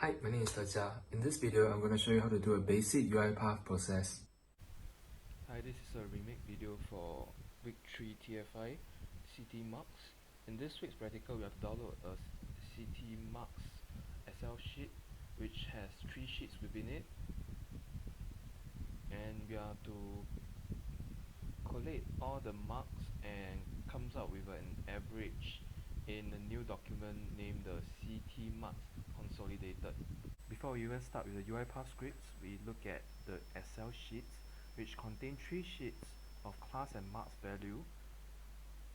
Hi, my name is Tajia. In this video, I'm going to show you how to do a basic UiPath process. Hi, this is a remake video for week 3 TFI CT marks. In this week's practical, we have to download a CT marks Excel sheet which has 3 sheets within it, and we are to collate all the marks and comes out with an average in a new document named the CT marks consolidated. Before we even start with the UiPath scripts, we look at the Excel sheets which contain 3 sheets of class and marks value.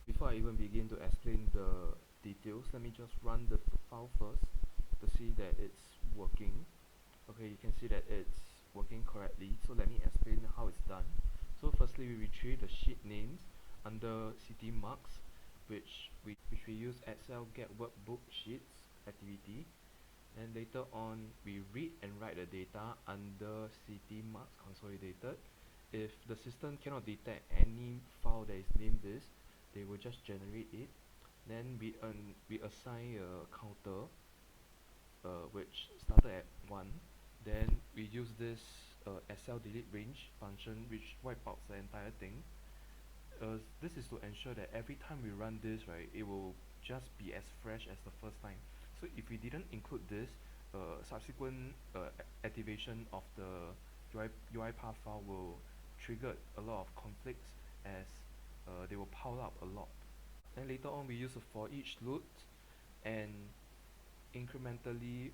Before I even begin to explain the details, let me just run the file first to see that it's working. Okay, you can see that it's working correctly, so let me explain how it's done. So firstly, we retrieve the sheet names under CT marks, which we use Excel get workbook sheets activity, and later on we read and write the data under CT marks consolidated. If the system cannot detect any file that is named this, they will just generate it. Then we assign a counter which started at 1. Then we use this SL delete range function which wipes out the entire thing. This is to ensure that every time we run this, right, it will just be as fresh as the first time. So if we didn't include this, subsequent activation of the UiPath file will trigger a lot of conflicts as they will pile up a lot. Then later on we use a for each loop and incrementally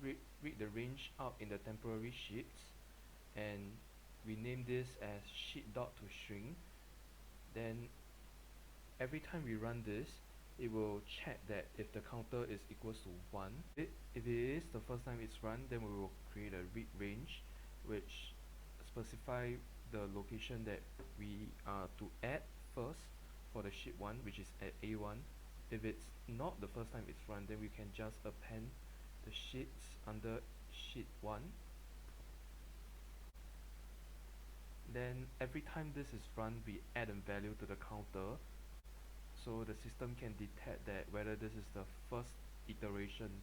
read the range out in the temporary sheets, and we name this as sheet.toString. Then every time we run this, it will check that if the counter is equals to 1. If it is the first time it's run, then we will create a read range which specify the location that we are to add first for the sheet 1, which is at A1. If it's not the first time it's run, then we can just append the sheets under sheet 1. Then every time this is run, we add a value to the counter, so the system can detect that whether this is the first iterations.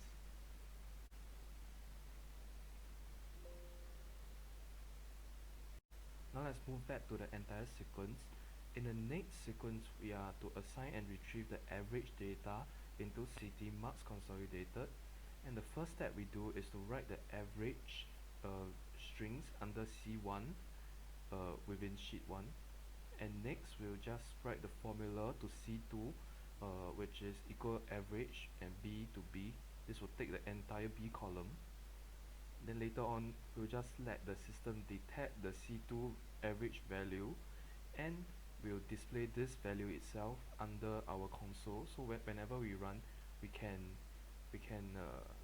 Now let's move back to the entire sequence. In the next sequence, we are to assign and retrieve the average data into CT marks consolidated. And the first step we do is to write the average strings under C1 within sheet 1. And next we'll just write the formula to C2, which is equal average and B to B. This will take the entire B column. Then later on, we'll just let the system detect the C2 average value, and we'll display this value itself under our console. So whenever we run, we can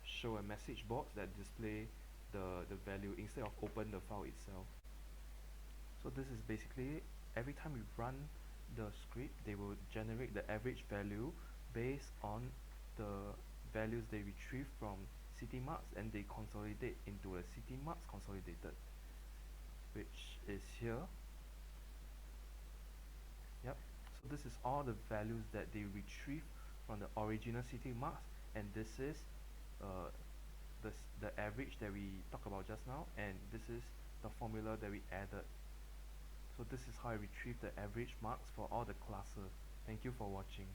show a message box that display the value instead of open the file itself. So this is basically every time we run the script, they will generate the average value based on the values they retrieve from CT marks, and they consolidate into a CT marks consolidated, which is here. Yep. So this is all the values that they retrieve from the original CT marks, and this is the average that we talked about just now, and this is the formula that we added. So this is how I retrieve the average marks for all the classes. Thank you for watching.